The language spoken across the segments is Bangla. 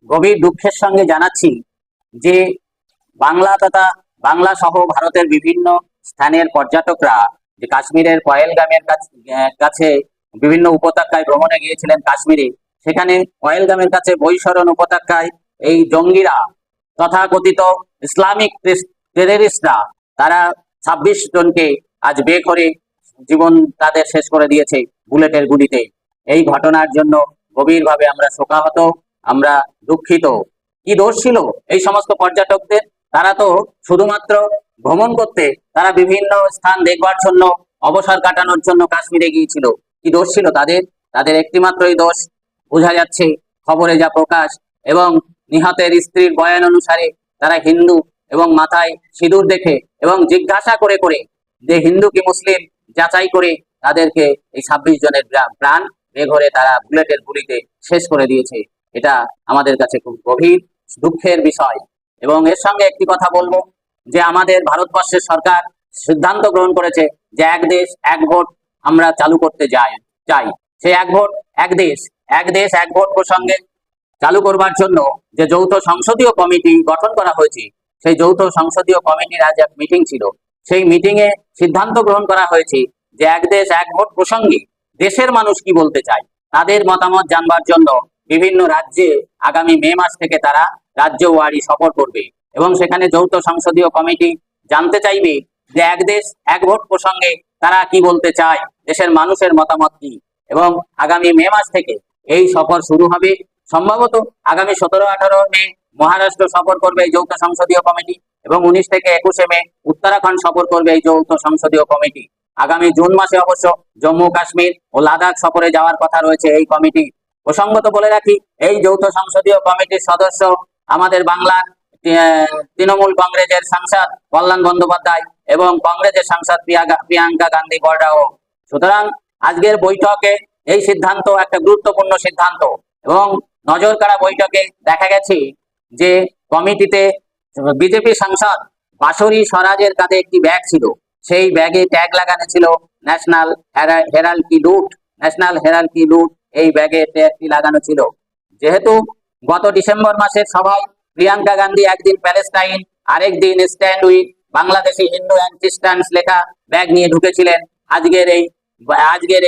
গভীর দুঃখের সঙ্গে জানাচ্ছি যে বাংলা তথা বাংলা সহ ভারতের বিভিন্ন স্থানের পর্যটকরা যে কাশ্মীরের পহেলগামের কাছে বিভিন্ন উপত্যকায় ভ্রমণে গিয়েছিলেন কাশ্মীরে, সেখানে পহেলগামের কাছে বৈশরণ উপত্যকায় এই জঙ্গিরা তথাকথিত ইসলামিক টেররিস্টরা তারা ২৬ জনকে আজ বেঘরে জীবন তাদের শেষ করে দিয়েছে বুলেটের গুলিতে। এই ঘটনার জন্য গভীরভাবে আমরা শোকাহত, আমরা দুঃখিত। কি দোষ ছিল এই সমস্ত পর্যটকদের? তারা তো শুধুমাত্র ভ্রমণ করতে, তারা বিভিন্ন স্থান দেখবার জন্য, অবসর কাটানোর জন্য কাশ্মীরে গিয়েছিল। কি দোষ ছিল তাদের? তাদের একটিমাত্রই দোষ বোঝা যাচ্ছে খবরে যা প্রকাশ, এবং নিহতের স্ত্রীর বয়ান অনুসারে তারা হিন্দু, এবং মাথায় সিঁদুর দেখে এবং জিজ্ঞাসা করে করে যে হিন্দু কি মুসলিম যাচাই করে তাদেরকে এই ২৬ জনের প্রাণ বেঘরে তারা বুলেটের গুলিতে শেষ করে দিয়েছে। এটা আমাদের কাছে খুব গভীর দুঃখের বিষয়। এবং এর সঙ্গে একটি কথা বলবো যে আমাদের ভারতবর্ষের সরকার সিদ্ধান্ত গ্রহণ করেছে যে এক দেশ এক ভোট আমরা চালু করতে চাই। সেই এক ভোট এক দেশ এক ভোট প্রসঙ্গে চালু করবার জন্য যে যৌথ সংসদীয় কমিটি গঠন করা হয়েছে, সেই যৌথ সংসদীয় কমিটির আজ এক মিটিং ছিল। সেই মিটিং এ সিদ্ধান্ত গ্রহণ করা হয়েছে যে এক দেশ এক ভোট প্রসঙ্গে দেশের মানুষ কি বলতে চায় তাদের মতামত জানবার জন্য বিভিন্ন রাজ্যে আগামী মে মাস থেকে তারা রাজ্য ওয়ারি সফর করবে, এবং সেখানে যৌথ সংসদীয় কমিটি জানতে চাইবে যে এক দেশ এক ভোট প্রসঙ্গে তারা কি বলতে চায়, দেশের মানুষের মতামত কি। এবং আগামী মে মাস থেকে এই সফর শুরু হবে। সম্ভবত আগামী ১৭-১৮ মে মহারাষ্ট্র সফর করবে এই যৌথ সংসদীয় কমিটি, এবং ১৯ থেকে ২১ মে উত্তরাখণ্ড সফর করবে এই যৌথ সংসদীয় কমিটি। আগামী জুন মাসে অবশ্য জম্মু কাশ্মীর ও লাদাখ সফরে যাওয়ার কথা রয়েছে এই কমিটি। প্রসঙ্গত বলে রাখি, এই যৌথ সংসদীয় কমিটির সদস্য আমাদের বাংলার তৃণমূল কংগ্রেসের সাংসদ কল্যাণ বন্দ্যোপাধ্যায় এবং কংগ্রেসের সাংসদ প্রিয়াঙ্কা গান্ধী বর্ডাও। সুতরাং আজকের বৈঠকে এই সিদ্ধান্ত একটা গুরুত্বপূর্ণ সিদ্ধান্ত, এবং নজর কাড়া বৈঠকে দেখা গেছে যে কমিটিতে বিজেপি সাংসদ বাঁশরী স্বরাজের কাঁধে একটি ব্যাগ ছিল, সেই ব্যাগে ট্যাগ লাগানো ছিল ন্যাশনাল হেরাল্কি লুট। এই ব্যাগে ট্যাগটি লাগানো ছিল। যেহেতু গত ডিসেম্বর মাসের সভায় প্রিয়াঙ্কা গান্ধী একদিন প্যালেস্টাইন, আরেকদিন stand with Bangladeshi Hindu and খ্রিস্টানস লেখা ব্যাগ নিয়ে ঢুকেছিলেন, আজকের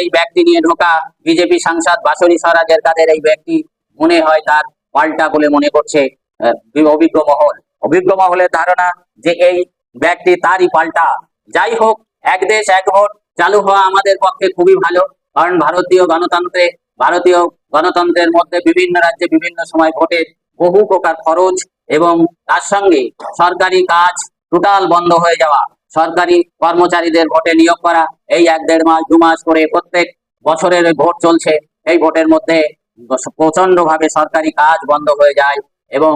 এই ব্যাগটি নিয়ে ঢোকা বিজেপি সাংসদ বাঁশরী স্বরাজের কাঁধের এই ব্যাগটি মনে হয় তার পাল্টা বলে মনে করছে অভিজ্ঞ মহলের ধারণা যে এই ব্যাগটি তারই পাল্টা। যাই হোক, এক দেশ এক ভোট চালু হওয়া আমাদের পক্ষে খুবই ভালো, কারণ ভারতীয় গণতন্ত্রের মধ্যে বিভিন্ন রাজ্যে বিভিন্ন সময় ভোটের বহু প্রকার খরচ, এবং তার সঙ্গে সরকারি কাজ টোটাল বন্ধ হয়ে যাওয়া, সরকারি কর্মচারীদের ভোটে নিয়োগ করা, এই ১-১.৫ মাস ২ মাস করে প্রত্যেক বছরের ভোট চলছে। এই ভোটের মধ্যে প্রচন্ড ভাবে সরকারি কাজ বন্ধ হয়ে যায় এবং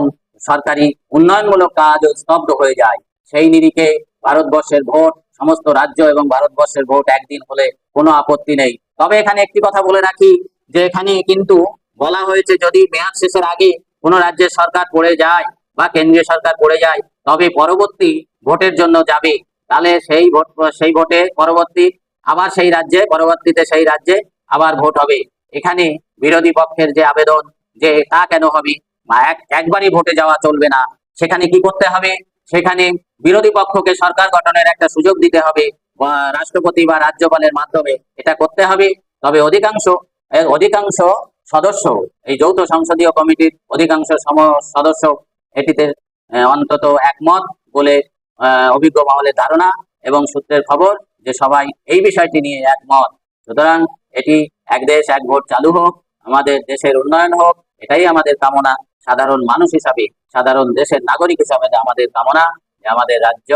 সরকারি উন্নয়নমূলক কাজ স্তব্ধ হয়ে যায়। সেই নিরিখে ভারতবর্ষের ভোট, সমস্ত রাজ্য এবং ভারতবর্ষের ভোট একদিন হলে কোনো আপত্তি নেই। তবে এখানে একটি কথা বলে রাখি যে এখানে কিন্তু বলা হয়েছে যদি মেয়াদ শেষের আগে কোনো রাজ্যের সরকার পড়ে যায় বা কেন্দ্রীয় সরকার পড়ে যায়, তবে পরবর্তী ভোটের জন্য যাবে, তাহলে সেই ভোটে আবার পরবর্তীতে সেই রাজ্যে আবার ভোট হবে। এখানে বিরোধী পক্ষের যে আবেদন যে তা কেন হবে, একবারই ভোটে যাওয়া চলবে না, সেখানে কি করতে হবে, সেখানে বিরোধী পক্ষকে সরকার গঠনের একটা সুযোগ দিতে হবে, রাষ্ট্রপতি বা রাজ্যপালের মাধ্যমে এটা করতে হবে। তবে অধিকাংশ সদস্য, এই যৌথ সংসদীয় কমিটির অধিকাংশ সদস্য এটিতে অন্তত একমত বলে অভিজ্ঞ মহলের ধারণা, এবং সূত্রের খবর যে সবাই এই বিষয়টি নিয়ে একমত। সুতরাং এটি এক দেশ এক ভোট চালু হোক, আমাদের দেশের উন্নয়ন হোক, এটাই আমাদের কামনা। সাধারণ মানুষ হিসাবে, সাধারণ দেশের নাগরিক হিসাবে আমাদের কামনা যে আমাদের রাজ্য,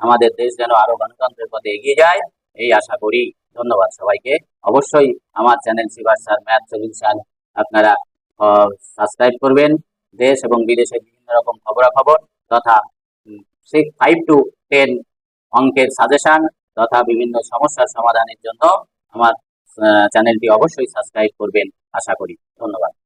আমাদের দেশ যেন আরো গণতন্ত্রের পথে এগিয়ে যায়, এই আশা করি। ধন্যবাদ সবাইকে। অবশ্যই আমার channel Shibas sir math solution আপনারা সাবস্ক্রাইব করবেন। দেশ এবং বিদেশের বিভিন্ন রকম খবরাখবর তথা 5 to 10 অঙ্কের সাজেশন তথা বিভিন্ন সমস্যার সমাধানের জন্য আমার চ্যানেলটি অবশ্যই সাবস্ক্রাইব করবেন আশা করি। ধন্যবাদ।